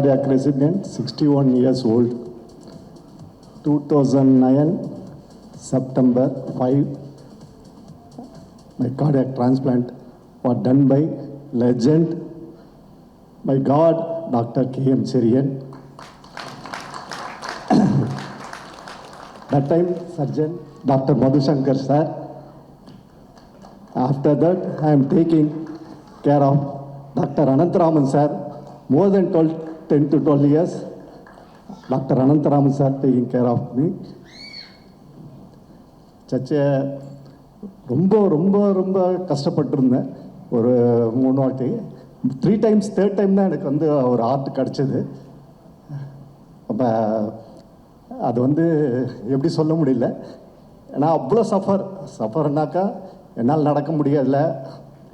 cardiac resident, 61 years old. 2009, September 5, my cardiac transplant was done by legend, my God, Dr. K.M. Serian. That time, surgeon, Dr. Madhushankar sir. After that, I am taking care of Dr. Anantharaman sir. More than 10 to 12 years, Dr. Anantharaman sir taking care of me. சச்சை ரொம்ப ரொம்ப ரொம்ப கஷ்டப்பட்டிருந்தேன் ஒரு 3 வாட்டி 3 times 3rd time தான் எனக்கு வந்து ஒரு art கிடச்சிது. அப்போ அது வந்து எப்படி சொல்ல முடியல, ஏன்னா அவ்வளோ சஃபர்னாக்கா என்னால் நடக்க முடியல,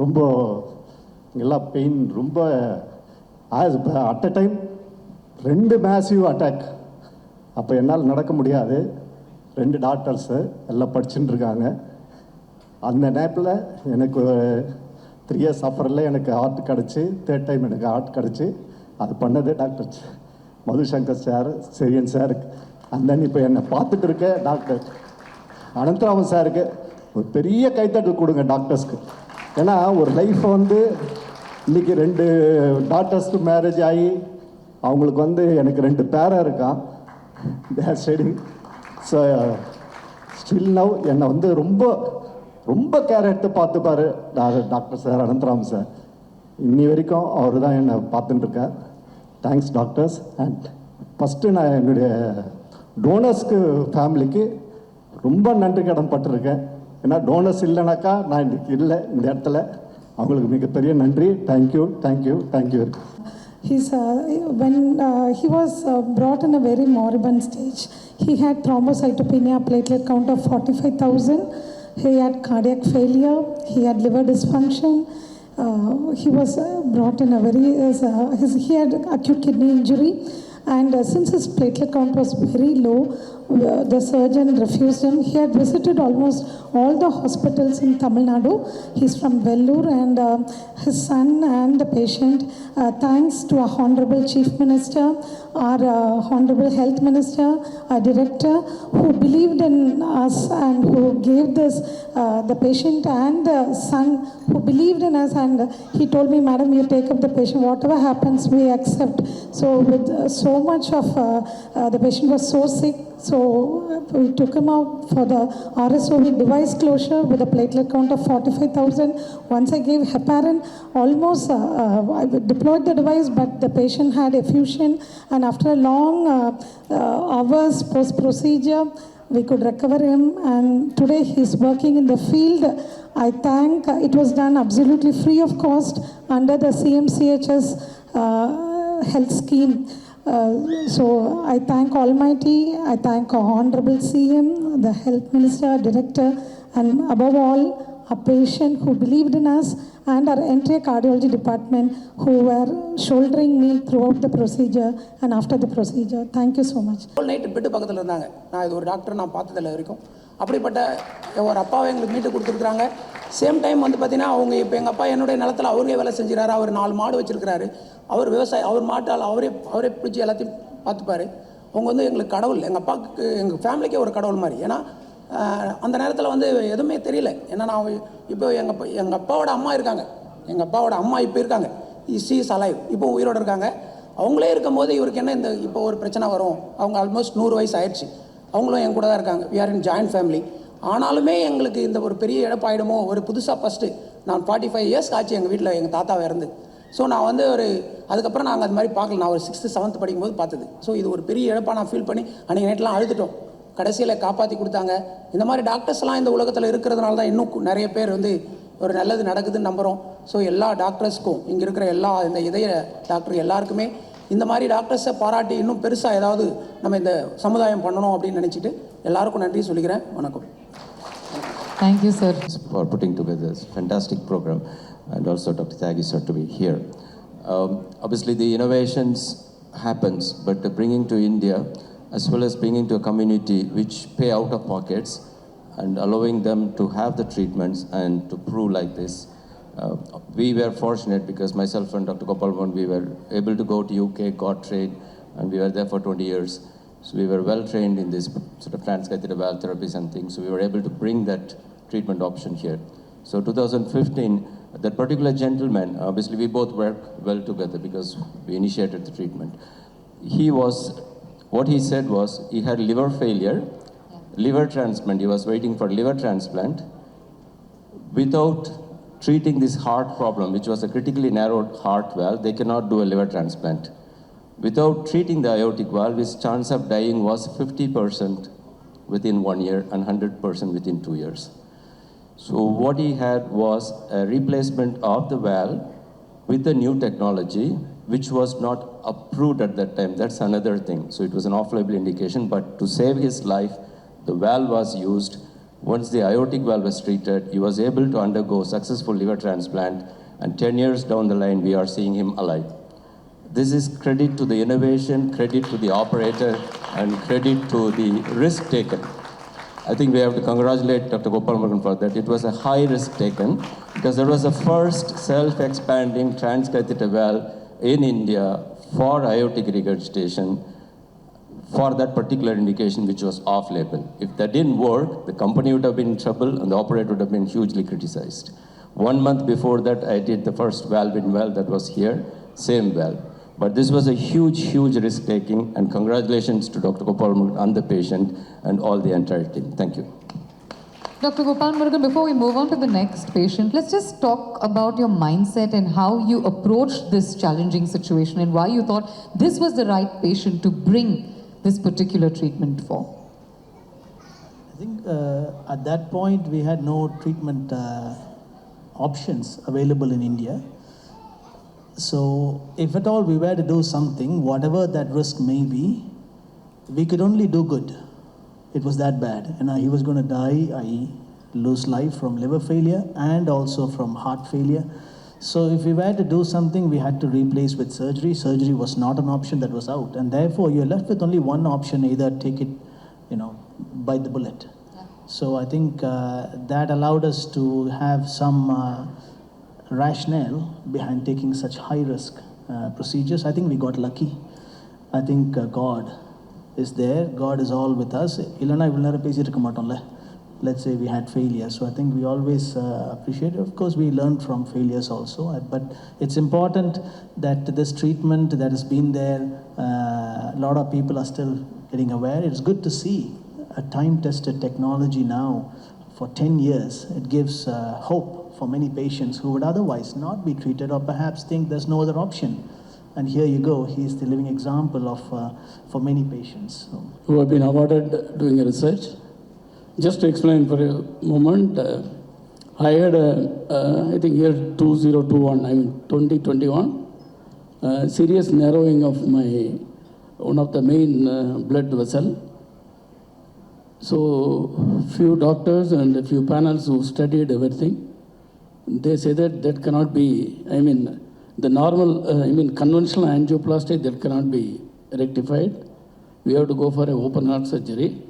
ரொம்ப எல்லாம் பெயின் ரொம்ப. இப்போ at a time 2 massive attack. அப்போ என்னால் நடக்க முடியாது. 2 டாக்டர்ஸு எல்லாம் படிச்சுட்டு இருக்காங்க. அந்த நேரத்தில் எனக்கு 3 years சஃபரில் எனக்கு ஆர்ட் கிடச்சி 3rd time எனக்கு ஆர்ட் கிடச்சி அது பண்ணது doctor Madhushankar sir, Cherian sir. அந்த இப்போ என்னை பார்த்துட்டு இருக்க டாக்டர் அனந்தராமன் சாருக்கு ஒரு பெரிய கைத்தட்டல் கொடுங்க டாக்டர்ஸ்க்கு. ஏன்னா ஒரு லைஃப்பை வந்து இன்றைக்கி 2 டாக்டர்ஸ்க்கு மேரேஜ் ஆகி அவங்களுக்கு வந்து எனக்கு 2 பேரா இருக்கான். They're studying. So still now என்னை வந்து ரொம்ப ரொம்ப கேர் எடுத்து பார்த்துப்பார் டாக்டர் சார், அனந்தராமன் சார். இன்னி வரைக்கும் அவர் தான் என்னை பார்த்துட்டுருக்கார். Thanks doctors. அண்ட் ஃபஸ்ட்டு நான் என்னுடைய டோனர்ஸ்க்கு ஃபேமிலிக்கு ரொம்ப நன்றி கடன் பட்டிருக்கேன். ஏன்னா டோனர்ஸ் இல்லைனாக்கா நான் இன்றைக்கி இல்லை இந்த இடத்துல. அவங்களுக்கு மிகப்பெரிய நன்றி. Thank you thank you thank you. When he was brought in a very moribund stage, he had thrombocytopenia, platelet count of 45,000. He had cardiac failure. He had liver dysfunction. He was brought in a very, he had acute kidney injury. And since his platelet count was very low, the surgeon refused him. He had visited almost all the hospitals in Tamilnadu. He's from Vellore, and his son and the patient, thanks to our Honorable Chief Minister, our Honorable Health Minister, our Director, who believed in us and who gave this, the patient and the son who believed in us. And he told me, Madam, you take up the patient, whatever happens, we accept. So with so much of, the patient was so sick, so we took him out for the RSOV device closure with a platelet count of 45,000. Once I gave heparin, almost I deployed the device, but the patient had effusion, and after a long hours post-procedure, we could recover him, and today he's working in the field. I thank, it was done absolutely free of cost under the CMCHS health scheme. So I thank Almighty, I thank our Honorable CM, the Health Minister, Director, and above all, a patient who believed in us, and our entire cardiology department who were shouldering me throughout the procedure and after the procedure. Thank you so much. All night bed பக்கத்தில் இருந்தாங்க. நான் இது ஒரு doctor நான் பார்த்ததில்ல வரைக்கும். அப்படிப்பட்ட ஒரு அப்பாவை எங்களுக்கு மீட்டு கொடுத்துருக்குறாங்க. சேம் டைம் வந்து பார்த்தீங்கன்னா அவங்க இப்போ எங்கள் அப்பா என்னுடைய நிலத்தில் அவரே வேலை செஞ்சுறாரு. அவர் 4 மாடு வச்சுருக்கிறாரு. அவர் விவசாயம், அவர் மாட்டால் அவரே பிடிச்சி எல்லாத்தையும் பார்த்துப்பார். அவங்க வந்து எங்களுக்கு கடவுள், எங்கள் அப்பாவுக்கு எங்கள் ஃபேமிலிக்கே ஒரு கடவுள் மாதிரி. ஏன்னா அந்த நேரத்தில் வந்து எதுவுமே தெரியல. ஏன்னா நான் இப்போ எங்கள் அப்பாவோட அம்மா இருக்காங்க, எங்கள் அப்பாவோட அம்மா இப்போ இருக்காங்க, ஷீ இஸ் அலைவ், இப்போ உயிரோடு இருக்காங்க. அவங்களே இருக்கும்போது இவருக்கு என்ன இந்த இப்போ ஒரு பிரச்சனை வரும். அவங்க ஆல்மோஸ்ட் 100 வயசு ஆயிடுச்சு. அவங்களும் என் கூட தான் இருக்காங்க. We are in joint family. ஆனாலுமே எங்களுக்கு இந்த ஒரு பெரிய இழப்பாயிடுமோ. ஒரு புதுசாக ஃபஸ்ட்டு நான் 45 years ஆச்சு எங்கள் வீட்டில் எங்கள் தாத்தாவை இறந்து. ஸோ நான் வந்து அதுக்கப்புறம் நாங்கள் அது மாதிரி பார்க்கல. நான் ஒரு 6th 7th படிக்கும்போது பார்த்தது. ஸோ இது ஒரு பெரிய இழப்பாக நான் ஃபீல் பண்ணி அன்றைக்கி நைட்லாம் அழுதுட்டோம். கடைசியில் காப்பாற்றி கொடுத்தாங்க. இந்த மாதிரி டாக்டர்ஸ்லாம் இந்த உலகத்தில் இருக்கிறதுனால தான் இன்னும் நிறைய பேர் வந்து ஒரு நல்லது நடக்குதுன்னு நம்புகிறோம். ஸோ எல்லா டாக்டர்ஸ்க்கும், இங்கே இருக்கிற எல்லா இந்த இதய டாக்டர் எல்லாருக்குமே இந்த மாதிரி டாக்டர்ஸை பாராட்டி இன்னும் பெருசாக ஏதாவது நம்ம இந்த சமுதாயம் பண்ணணும் அப்படின்னு நினச்சிட்டு எல்லாருக்கும் நன்றி சொல்லிக்கிறேன். வணக்கம். Thank you, sir, for putting together this fantastic program, and also Dr. Tyagi sir to be here. Obviously, the innovations happens, but bringing to India, as well as bringing to a community which pay out of pockets and allowing them to have the treatments and to prove like this, We were fortunate because myself and Dr. Gopalman, we were able to go to UK, got trained, and we were there for 20 years. So we were well trained in this sort of transcatheter valve therapies and things. So we were able to bring that treatment option here. So 2015, that particular gentleman, obviously we both work well together because we initiated the treatment. What he said was, he had liver failure, liver transplant, he was waiting for liver transplant. Without treating this heart problem, which was a critically narrowed heart valve, they cannot do a liver transplant. Without treating the aortic valve, his chance of dying was 50% within 1 year and 100% within 2 years. So what he had was a replacement of the valve with the new technology, which was not approved at that time. That's another thing. So it was an off-label indication, but to save his life, the valve was used. Once the aortic valve was treated, he was able to undergo successful liver transplant, and 10 years down the line, we are seeing him alive. This is credit to the innovation, credit to the operator, and credit to the risk taken. I think we have to congratulate Dr. Gopal Murugan for that. It was a high risk taken because that was the first self-expanding transcatheter valve in India for aortic regurgitation for that particular indication, which was off-label. If that didn't work, the company would have been in trouble and the operator would have been hugely criticized. 1 month before that, I did the first valve in valve that was here, same valve. But this was a huge, huge risk-taking, and congratulations to Dr. Gopal Murugan and the patient and all the entire team. Thank you. Dr. Gopal Murugan, before we move on to the next patient, let's just talk about your mindset and how you approached this challenging situation and why you thought this was the right patient to bring this particular treatment for. I think at that point we had no treatment options available in India. So if at all we were to do something, whatever that risk may be, we could only do good. It was that bad. And he was going to die, i.e. lose life from liver failure and also from heart failure. So if we were to do something, we had to replace with surgery. Surgery was not an option that was out. And therefore, you're left with only one option, either take it, bite the bullet. Yeah. So I think that allowed us to have some rationale behind taking such high-risk procedures. I think we got lucky. I think God is there. God is all with us. Let's say we had failure. So I think we always appreciate it. Of course, we learned from failures also. But it's important that this treatment that has been there, a lot of people are still getting aware. It's good to see a time-tested technology now for 10 years. It gives hope for many patients who would otherwise not be treated or perhaps think there's no other option. And here you go. He's the living example of for many patients. So. Who have been awarded doing research. Just to explain for a moment, I had I think year 2021, serious narrowing of one of the main blood vessel. So few doctors and a few panels who studied everything, they say that cannot be, the normal, conventional angioplasty, that cannot be rectified. We have to go for an open heart surgery.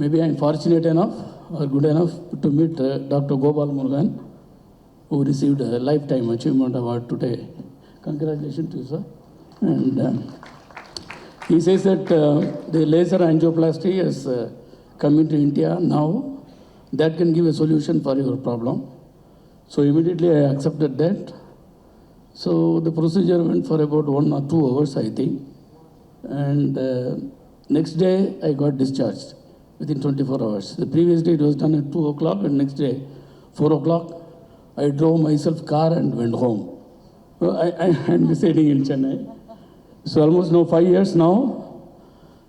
Maybe I'm fortunate enough or good enough to meet Dr. Gopal Murugan, who received a Lifetime Achievement Award today. Congratulations to you, sir. And he says that the laser angioplasty has come into India now. That can give a solution for your problem. So immediately I accepted that. So the procedure went for about 1 or 2 hours, I think. And next day I got discharged within 24 hours. The previous day it was done at 2 o'clock, and next day 4 o'clock I drove myself car and went home. I'm residing in Chennai. So almost now 5 years now.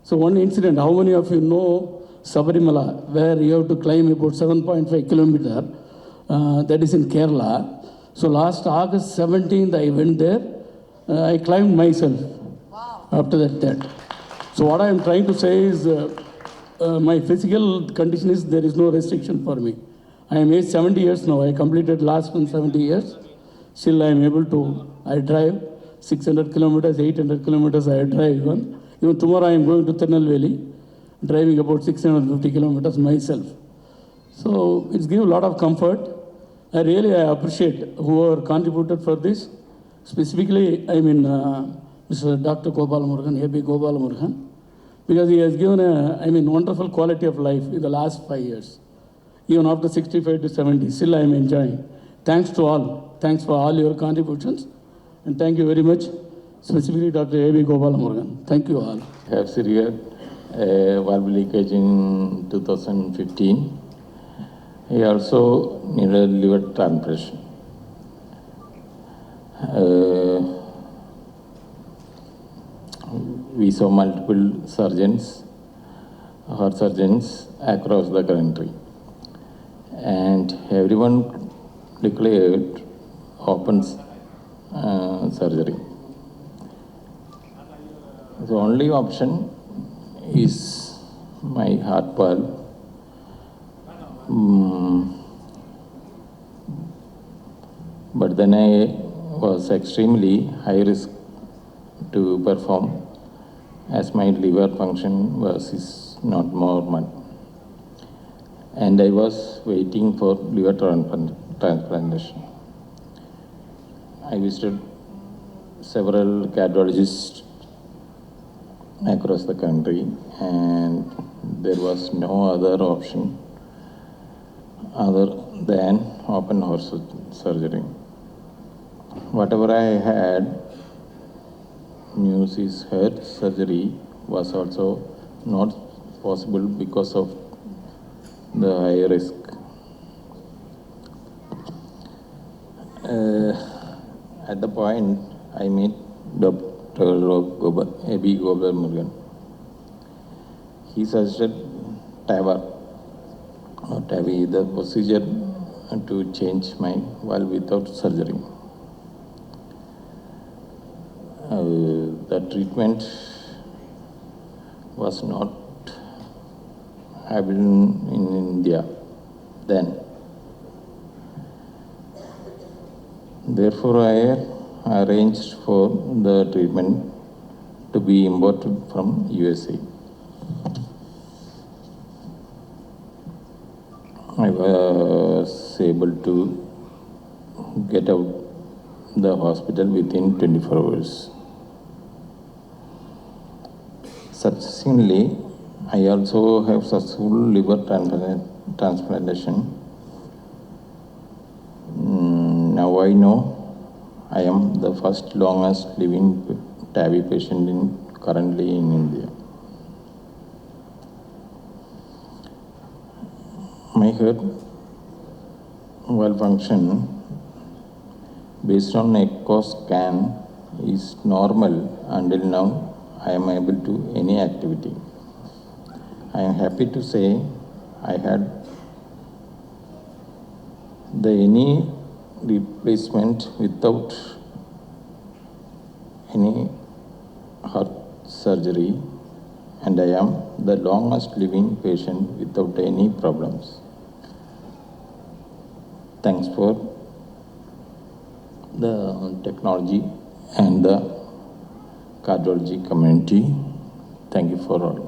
So one incident, how many of you know Sabarimala, where you have to climb about 7.5 kilometers? That is in Kerala. So last August 17th I went there. I climbed myself. Wow. After that. So what I am trying to say is, my physical condition is there is no restriction for me. I am aged 70 years now. I completed last 70 years. Still I am able to, I drive 600 kilometers, 800 kilometers I drive even. Even tomorrow I am going to Tirunelveli, driving about 650 kilometers myself. So it's give a lot of comfort. I appreciate whoever contributed for this. Specifically, Mr. Dr. Gopal Murugan, A.B. Gopal Murugan, because he has given wonderful quality of life in the last 5 years. Even after 65 to 70, still I am enjoying. Thanks to all. Thanks for all your contributions. And thank you very much, specifically Dr. A.B. Gopal Murugan. Thank you all. I have severe valve leakage in 2015. He also needed liver transplantation. We saw multiple surgeons, heart surgeons across the country, and everyone declared open surgery. The only option is my heart valve. But then I was extremely high risk to perform, as my liver function is not normal. And I was waiting for liver transplantation. I visited several cardiologists across the country, and there was no other option other than open heart surgery. Whatever I had, news is heart surgery was also not possible because of the high risk. At the point, I met Dr. A.B. Gopal Murugan. He suggested TAVI, the procedure to change my valve without surgery. The treatment was not available in India then. Therefore, I arranged for the treatment to be imported from USA. I was able to get out the hospital within 24 hours. Subsequently, I also have successful liver transplantation. Now I know I am the first longest living TAVI patient currently in India. My heart valve function based on echo scan is normal until now. I am able to any activity. I am happy to say I had any replacement without any heart surgery, and I am the longest living patient without any problems. Thanks for the technology and the cardiology community. Thank you for all.